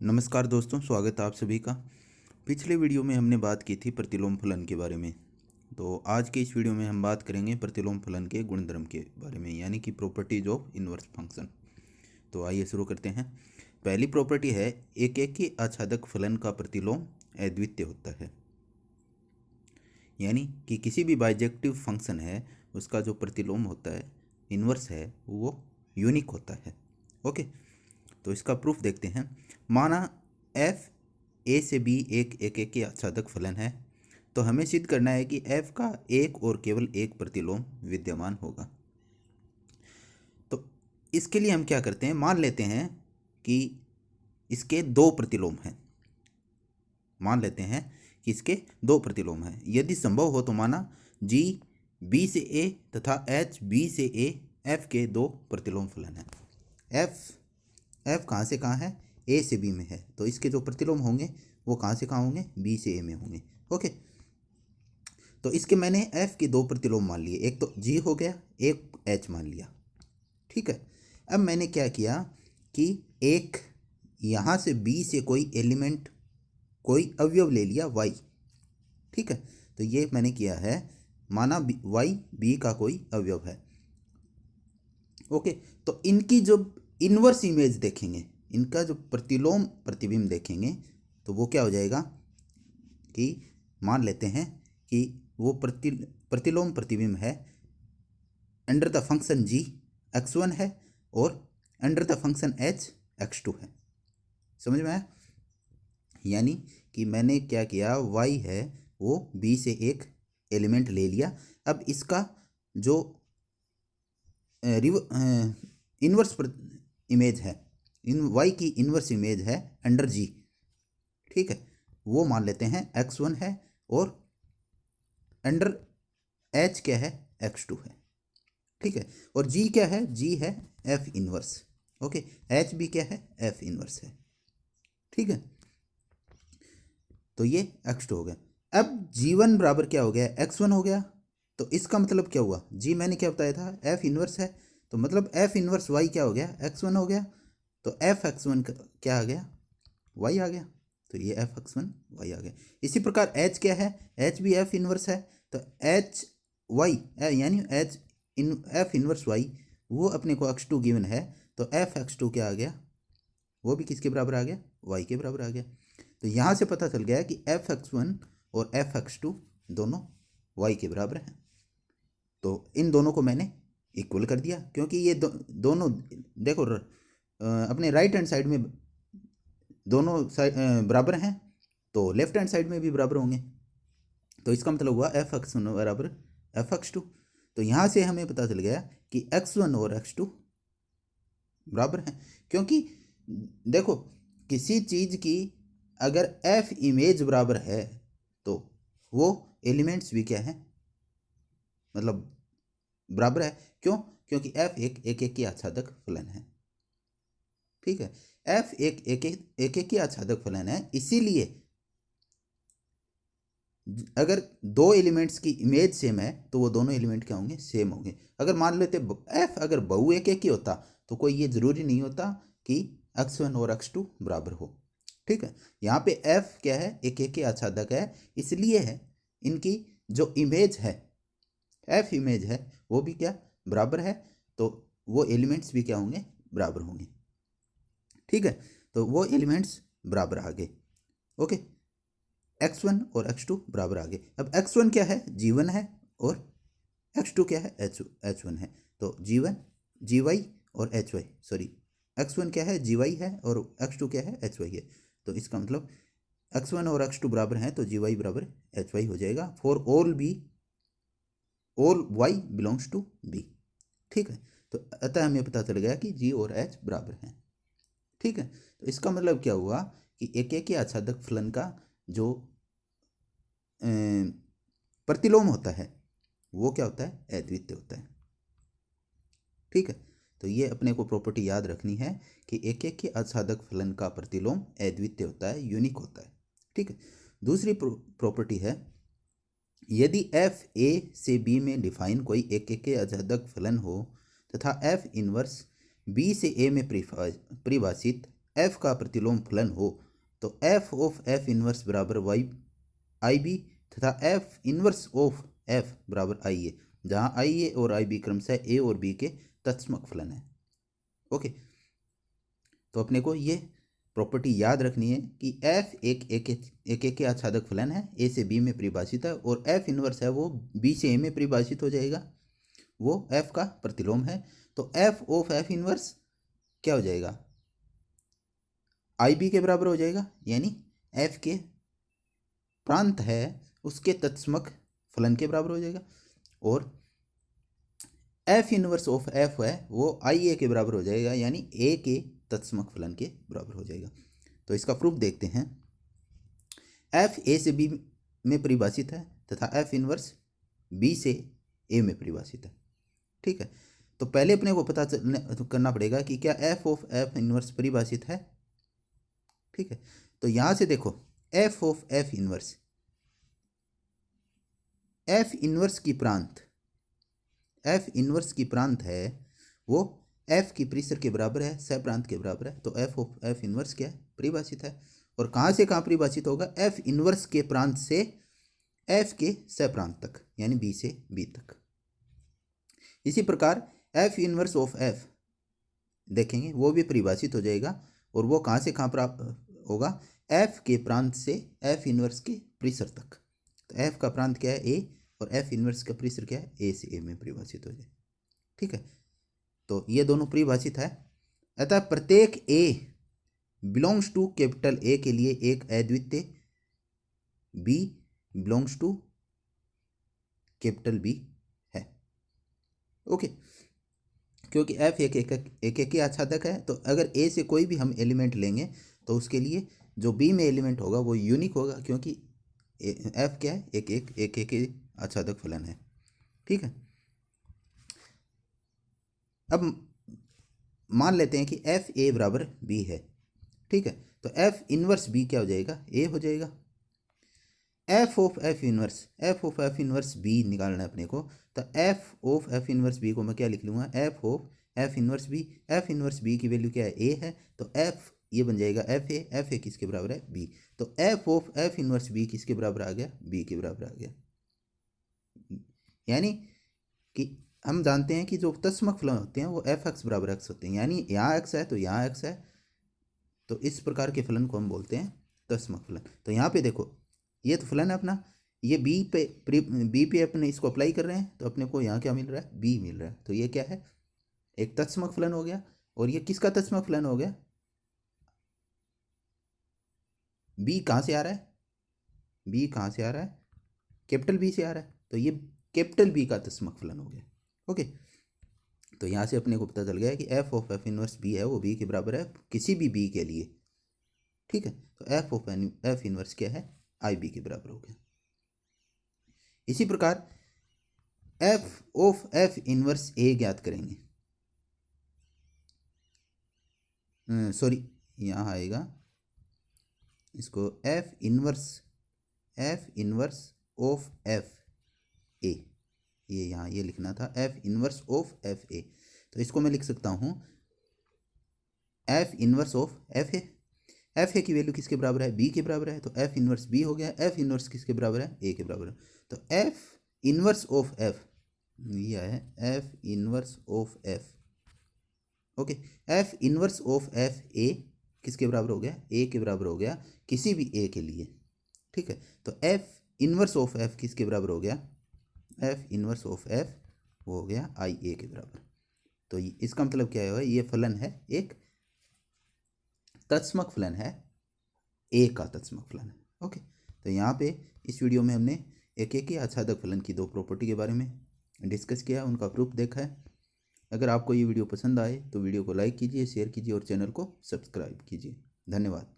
नमस्कार दोस्तों, स्वागत है आप सभी का। पिछले वीडियो में हमने बात की थी प्रतिलोम फलन के बारे में। तो आज के इस वीडियो में हम बात करेंगे प्रतिलोम फलन के गुणधर्म के बारे में, यानी कि प्रॉपर्टीज ऑफ इनवर्स फंक्शन। तो आइए शुरू करते हैं। पहली प्रॉपर्टी है एकेकी आच्छादक फलन का प्रतिलोम अद्वितीय होता है। यानी कि किसी भी बाइजेक्टिव फंक्शन है उसका जो प्रतिलोम होता है, इनवर्स है, वो यूनिक होता है। ओके, तो इसका प्रूफ देखते हैं। माना एफ ए से बी एक एकेकी आच्छादक फलन है, तो हमें सिद्ध करना है कि एफ का एक और केवल एक प्रतिलोम विद्यमान होगा। तो इसके लिए हम क्या करते हैं, मान लेते हैं कि इसके दो प्रतिलोम हैं। मान लेते हैं कि इसके दो प्रतिलोम हैं। यदि संभव हो तो माना जी बी से ए तथा एच बी से ए एफ के दो प्रतिलोम फलन हैं। एफ कहाँ से कहाँ है, ए से बी में है, तो इसके जो प्रतिलोम होंगे वो कहाँ से कहाँ होंगे, बी से ए में होंगे। ओके, तो इसके मैंने एफ के दो प्रतिलोम मान लिए, एक तो जी हो गया, एक एच मान लिया। ठीक है, अब मैंने क्या किया कि एक यहाँ से बी से कोई एलिमेंट, कोई अवयव ले लिया वाई। ठीक है, तो ये मैंने किया है, माना वाई बी का कोई अवयव है। ओके, तो इनकी जो इन्वर्स इमेज देखेंगे, इनका जो प्रतिलोम प्रतिबिंब देखेंगे, तो वो क्या हो जाएगा कि मान लेते हैं कि वो प्रतिलोम प्रतिबिंब है under the function ji x1 है और under the function h x2 है। समझ में आया? यानी कि मैंने क्या किया, y है वो b से एक एलिमेंट ले लिया। अब इसका जो इन्वर्स इमेज है, इन y की इन्वर्स इमेज है अंडर g। ठीक है, वो मान लेते हैं x1 है और अंडर h क्या है, x2 है। ठीक है, और g क्या है, g है f इनवर्स। ओके, h भी क्या है, f इनवर्स है। ठीक है, तो ये x2 हो गया। अब g1 बराबर क्या हो गया, x1 हो गया। तो इसका मतलब क्या हुआ, g मैंने क्या बताया था, f इनवर्स है, तो मतलब f इनवर्स y क्या हो गया, x1 हो गया। तो f x1 क्या आ गया, y आ गया। तो ये f x1 y आ गया। इसी प्रकार h क्या है, h भी f इनवर्स है, तो h y यानी h इन f इनवर्स y वो अपने को x2 गिवन है, तो f x2 क्या आ गया, वो भी किसके बराबर आ गया, y के बराबर आ गया। तो यहाँ से पता चल गया कि f x1 और f x2 दोनों y के बराबर हैं। तो इन दोनों को मैंने इक्वल कर दिया, क्योंकि ये दोनों देखो अपने राइट हैंड साइड में दोनों बराबर हैं, तो लेफ्ट हैंड साइड में भी बराबर होंगे। तो इसका मतलब हुआ एफ x1 बराबर एफ x2। तो यहाँ से हमें पता चल गया कि x1 और x2 बराबर हैं, क्योंकि देखो किसी चीज़ की अगर f इमेज बराबर है तो वो एलिमेंट्स भी क्या है, मतलब बराबर है। क्यों? क्योंकि f एक की आच्छादक फलन है। ठीक है, f एक की आच्छादक फलन है, इसीलिए अगर दो एलिमेंट्स की इमेज सेम है तो वो दोनों एलिमेंट क्या होंगे, सेम होंगे। अगर मान लेते f अगर बहु एक ही होता तो कोई ये ज़रूरी नहीं होता कि x1 और x2 बराबर हो। ठीक है, यहाँ पे f क्या है, एक की आच्छादक है, इसलिए है इनकी जो इमेज है, f इमेज है, वो भी क्या बराबर है, तो वो एलिमेंट्स भी क्या होंगे, बराबर होंगे। ठीक है, तो वो एलिमेंट्स बराबर आ गए। ओके, x1 और x2 बराबर आ गए। अब x1 क्या है, g1 है, और x2 क्या है, h1 है। तो g1 gy और hy, सॉरी x1 क्या है, gy है, और x2 क्या है, hy है। तो इसका मतलब x1 और x2 बराबर हैं, तो gy बराबर hy हो जाएगा for all b, all y belongs to b। ठीक है, तो अतः हमें पता चल गया कि g और h बराबर हैं। ठीक है, तो इसका मतलब क्या हुआ कि एक आच्छादक फलन का जो प्रतिलोम होता है वो क्या होता है, अद्वितीय होता है। ठीक है, तो ये अपने को प्रॉपर्टी याद रखनी है कि एक आच्छादक फलन का प्रतिलोम अद्वितीय होता है, यूनिक होता है। ठीक है, दूसरी प्रॉपर्टी है, यदि f a से b में डिफाइन कोई एक आच्छादक फलन हो तथा f इनवर्स b से a में परिभाषित एफ का प्रतिलोम फलन हो तो एफ ऑफ एफ इनवर्स बराबर वाई आई बी तथा एफ इनवर्स ऑफ एफ बराबर आई ए, जहाँ आई ए और आई बी क्रमशः ए और बी के तत्समक फलन है। ओके, तो अपने को ये प्रॉपर्टी याद रखनी है कि एफ एक आच्छादक फलन है, ए से बी में परिभाषित है, और एफ इनवर्स है वो बी से ए में परिभाषित हो जाएगा, वो एफ का प्रतिलोम है। तो एफ ऑफ एफ इनवर्स क्या हो जाएगा, आई बी के बराबर हो जाएगा, यानी एफ के प्रांत है उसके तत्समक फलन के बराबर हो जाएगा, और एफ इनवर्स ऑफ एफ है वो आई ए के बराबर हो जाएगा, यानी ए के तत्समक फलन के बराबर हो जाएगा। तो इसका प्रूफ देखते हैं। एफ ए से बी में परिभाषित है तथा एफ इनवर्स बी से ए में परिभाषित है। ठीक है, तो पहले अपने को पता करना पड़ेगा कि क्या एफ ऑफ एफ इनवर्स परिभाषित है। ठीक है, तो यहां से देखो F of f inverse, F inverse की प्रांत, एफ इनवर्स की प्रांत है वो एफ की परिसर के बराबर है, सह प्रांत के बराबर है। तो एफ ऑफ एफ इनवर्स क्या है, परिभाषित है। और कहाँ से कहाँ परिभाषित होगा, एफ इनवर्स के प्रांत से एफ के सह प्रांत तक, यानी बी से बी तक। इसी प्रकार एफ इनवर्स ऑफ एफ देखेंगे वो भी परिभाषित हो जाएगा, और वो कहाँ से कहाँ प्राप्त होगा, एफ के प्रांत से एफ इनवर्स के परिसर तक। तो एफ का प्रांत क्या है, ए, और एफ इनवर्स का परिसर क्या है, ए से ए में परिभाषित हो जाए। ठीक है, तो ये दोनों परिभाषित है। अतः प्रत्येक a belongs to capital A के लिए एक अद्वितीय b belongs to capital B है। ओके, क्योंकि एफ एक आच्छादक है, तो अगर ए से कोई भी हम एलिमेंट लेंगे तो उसके लिए जो बी में एलिमेंट होगा वो यूनिक होगा, क्योंकि एफ क्या है, एक आच्छादक फलन है। ठीक है, अब मान लेते हैं कि एफ ए बराबर बी है। ठीक है, तो एफ इनवर्स बी क्या हो जाएगा, ए हो जाएगा। F of f inverse, f of f inverse b निकालना है अपने को, तो f of f inverse b को मैं क्या लिख लूँगा, f of f inverse b. F inverse b की वैल्यू क्या है, ए है, तो एफ ये बन जाएगा एफ ए किसके बराबर है, बी। तो f of f inverse b किसके बराबर आ गया, बी के बराबर आ गया। यानी कि हम जानते हैं कि जो तत्समक फलन होते हैं वो एफ एक्स बराबर एक्स होते हैं, यानी यहाँ एक्स है तो यहाँ एक्स है, तो इस प्रकार के फलन को हम बोलते हैं तत्समक फलन। तो यहाँ पे देखो ये तो फलन है अपना, ये बी पे अपने इसको अप्लाई कर रहे हैं, तो अपने को यहाँ क्या मिल रहा है, बी मिल रहा है। तो ये क्या है, एक तत्समक फलन हो गया। और ये किसका तत्समक फलन हो गया, बी कहाँ से आ रहा है, बी कहाँ से आ रहा है, कैपिटल बी से आ रहा है, तो ये कैपिटल बी का तत्समक फलन हो गया। ओके, तो यहाँ से अपने को पता चल गया है कि f of f inverse b है वो बी के बराबर है किसी भी बी के लिए। ठीक है, तो एफ ऑफ एफ इनवर्स क्या है, आई बी के बराबर हो गया। इसी प्रकार एफ ऑफ एफ इनवर्स ए ज्ञात करेंगे, सॉरी यहाँ आएगा इसको F inverse of F A, ये यहाँ ये लिखना था F inverse of F A. तो इसको मैं लिख सकता हूँ F inverse of F A की वैल्यू किसके बराबर है, बी के बराबर है, तो एफ इनवर्स बी हो गया। एफ इनवर्स किसके बराबर है, ए के बराबर है, तो एफ इनवर्स ऑफ एफ ये है F inverse of F. Okay, F inverse of F A किसके बराबर हो गया, ए के बराबर हो गया किसी भी ए के लिए। ठीक है, तो एफ इनवर्स ऑफ एफ किसके बराबर हो गया, एफ इनवर्स ऑफ एफ वो हो गया आई ए के बराबर। तो इसका मतलब क्या है, ये फलन है एक तत्समक फलन है, ए का तत्समक फलन है। ओके, तो यहाँ पे इस वीडियो में हमने एक आच्छादक फलन की दो प्रॉपर्टी के बारे में डिस्कस किया, उनका प्रूफ देखा है। अगर आपको ये वीडियो पसंद आए तो वीडियो को लाइक कीजिए, शेयर कीजिए और चैनल को सब्सक्राइब कीजिए। धन्यवाद।